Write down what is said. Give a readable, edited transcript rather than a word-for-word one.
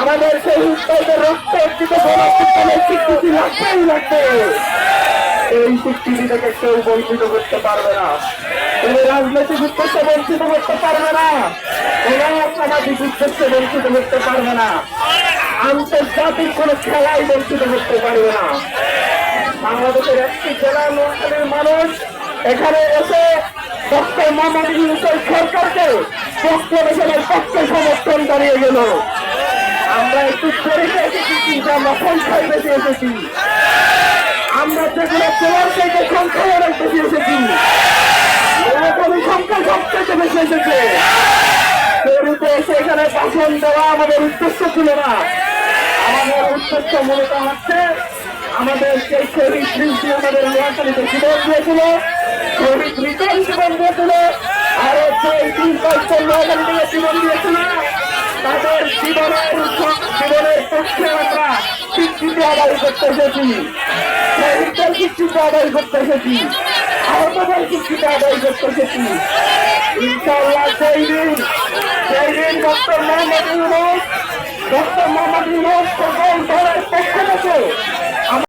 আমাদের সেই উত্তরের রক্ত দিতে গণঅভ্যুত্থানের স্বীকৃতি লাগবেই লাগবে। এই স্বীকৃতি থেকে কেউ বঞ্চিত করতে পারবে না, তুমি রাজনৈতিক উদ্দেশ্যে বঞ্চিত করতে পারবে না, কোন সামাজিক উদ্দেশ্যে বঞ্চিত করতে পারবে না, আন্তর্জাতিক কোন খেলায় বঞ্চিত করতে পারবে না। বাংলাদেশের একটি জেলার নোয়াখালীর মানুষ এখানে এসে ডক্টর মোহাম্মদ ইউনূসের সরকারকে প্রক্লেমেশনের পক্ষে সমর্থন জানিয়ে গেল। আমরা একটু পরিচয় এসেছি, কিন্তু আমরা সংখ্যায় বেশি এসেছি। আমরা যেগুলো প্রমাণ থেকে সংখ্যায় অনেক বেশি এসেছি, এরকমই সংখ্যা সবচেয়ে বেশি এসেছে। শুরুতে এসে এখানে ভাষণ দেওয়া আমাদের উদ্দেশ্য ছিল না। আমাদের উদ্দেশ্য মূলত হচ্ছে আমাদের সেই শহীদ শিল্পী আমাদের নোয়াখালীতে জীবন দিয়েছিল, শহীদ রিটন জীবন দিয়েছিল, আরো সেই 3-5 নোয়াখালী থেকে জীবন দিয়েছিল, তাদের জীবনের পক্ষে আমরা স্বীকৃতি আদায় করতে এসেছি, শহীদদের স্বীকৃতি আদায় করতে এসেছি, আহতদের স্বীকৃতি আদায় করতে এসেছি। ইনশাআল্লাহ সেই দিন ডক্টর মোহাম্মদ ইউনূস সকল দলের পক্ষ থেকে